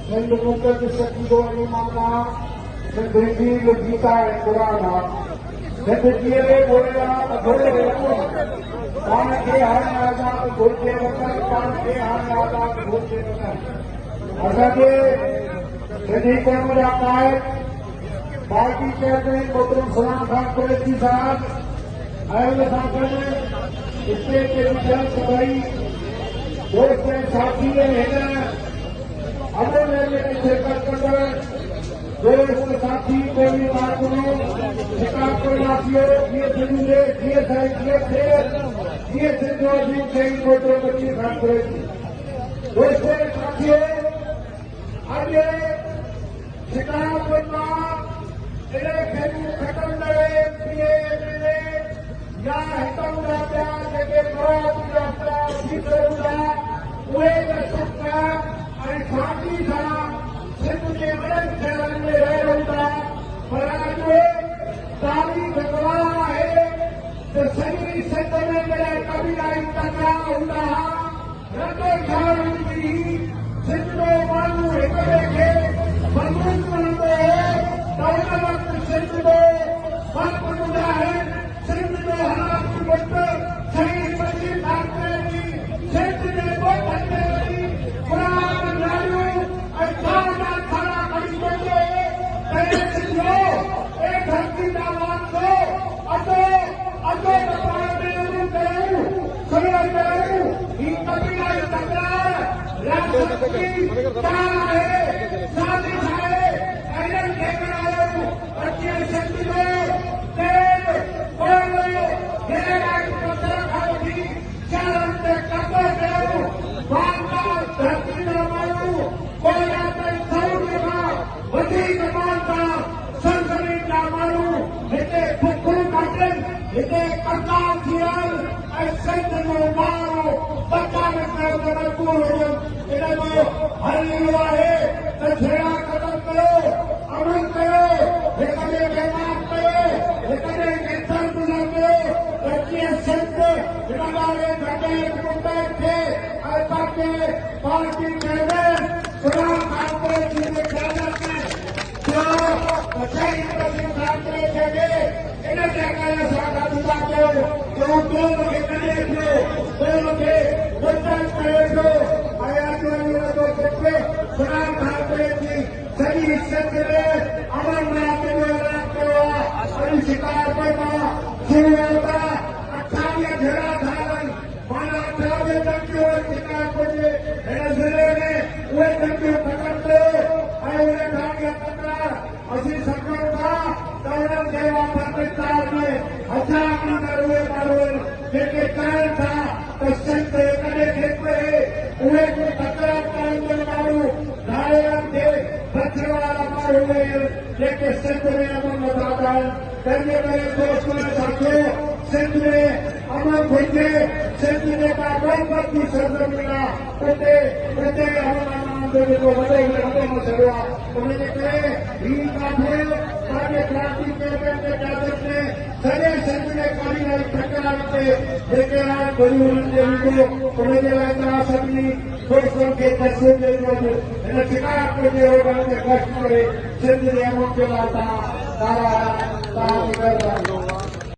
सिंध मुक़द शकीदो इमामा सिंधी गीता ऐं क़ुरान सिंध जीअरे ॻोल्हिया अधूरे पाण खे हाणे आज़ाद घुरिजे वतन पाण खे हाणे आज़ाद घुरिजे वतन असांखे सिंधी क़ौम जा क़ाइद पार्टी चेयरमैन मोहतरम सलाम खान कुरैशी साहब ऐं उन सां गॾु स्टेट जे विजल सभई दोस्त ऐं साथी हिन अमर मेले में शिरकत कंदड़ दोस्त साथी कोई कारकुनो शिकारपुर वासियों जीअं सिंधु जीअं सिंधो अजीम शहीद मोहतरम बशीर खान कुरैशी दोस्त ऐं साथियों अॼु शिकारपुर मां इलेक्शन ख़तम करे एमएलए या हितां जा ॿिया जेके मवाद यात्रा थी हूंदा उहे त सुख ऐं शांती सां सिंध जे वॾनि शहरनि में रहियल हूंदा पर अॼु तारीख़ गवाह आहे त सॼी सिंध में जॾहिं कबीलाई तकड़ा हूंदा हुआ रंग शहर हूंदी हुई सिंध जो माण्हू हिक ॿिए खे मज़बूत कंदो हो त उन वक़्तु सिंध जो फ़र्क़ु मुजाहिद सिंध जो हालात वक़्त शहीद बशीर खान कुरैशी सिंध जे ॻोठनि में वञी क़ुरान नालियूं ऐं खाना खणी वेंदो तॾहिं सिंधियो ए धरती जा वारसो अचो अचो त पाण में उन्हनि कयूं सुलह कयूं ही कबीलाई तकरार रियासत जी तार आहे साज़िश आहे ऐं खे करायो अचे सिंध जो तेल कोयलो गैराइट पथर खां वठी शहरनि ते कब्ज़ो कयो बार-बार धरती जा माण्हू कोयला ताईं सऊदी खां वधीक माल सां सरज़मीन जा माण्हू हिते बुखूं काटनि हिते कंगाल थी वञनि ऐं सिंध जो माण्हू बचाइण करण ते मजबूर हुजनि इन जो हल इहो आहे त छेड़ा ख़तमु कयो अमल कयो हिक ॿिए खे माफ़ कयो हिक ॿिए खे दर्द न कयो त कीअं सिंध हिन ॻाल्हि गॾे मुंबई थे ऐं पंहिंजे पार्टी चेयरमैन सलाम खान कुरैशी जे क़यादत में थियो त शहीद बशीर खान कुरैशी खे इन जॻह सां गॾु था कयो त हू क़ौम खे कढे पियो क़ौम खे मुतल करे पियो ऐं अॼु वञी उन जो ज़िक्र सलाम खान कुरैशी सॼी सिंध में अमरनाथ जो ऐलान कयो आहे ऐं शिकारपुर मां शुरू होता 28 जहिड़ा ठाहिनि माना 28 टंकियूं शिकारपुर जे हिन ज़िले में उहे टंकियूं ख़तमु कयो ऐं उहे ठाहिया तकरार असीं सघूं था त उन्हनि खे पाकिस्तान में हज़ार ॾींदड़ उहे माण्हू आहिनि जेके चाहिनि था त सिंध कॾहिं थिए उहे बि तकरार करण माण्हू नारेलनि खे बचण वारा माण्हू आहिनि जेके सिंध में अमन नथा कनि पंहिंजे मेरे दोस्तों ऐं साथियों सिंध में अमन घुरिजे सिंध जेका मोहबत जी सरज़मीन आहे उते अमन जो जेको वॾो वॾो मसइलो आहे उनजे करे ही काठे पंहिंजे क्रांति चेयरमैन जे क़यादत में सॼे सिंध में कबीलाई तकरार ते जेके राय घुरियूं उन्हनि जे वीडियो उनजे लाइ तव्हां सभिनी दोस्तनि खे तस्वीर ॾेई हिन शिकारपुर जे रोडनि ते गश्त करे सिंध जे अमन जे लाइ तव्हां